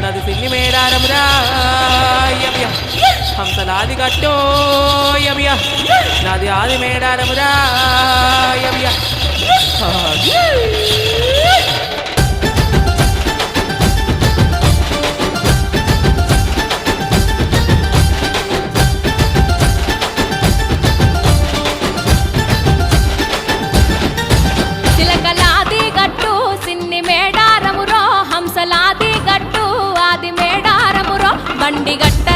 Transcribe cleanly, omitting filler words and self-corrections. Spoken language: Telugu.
నది సిన్ని మేడారమురా హంసలాది గట్టో నాది ఆది మేడారమురా చిలకలాది గట్టు సిన్ని మేడారమురో హంసలాది గట్టు ఆది మేడారమురో బండి గట్టు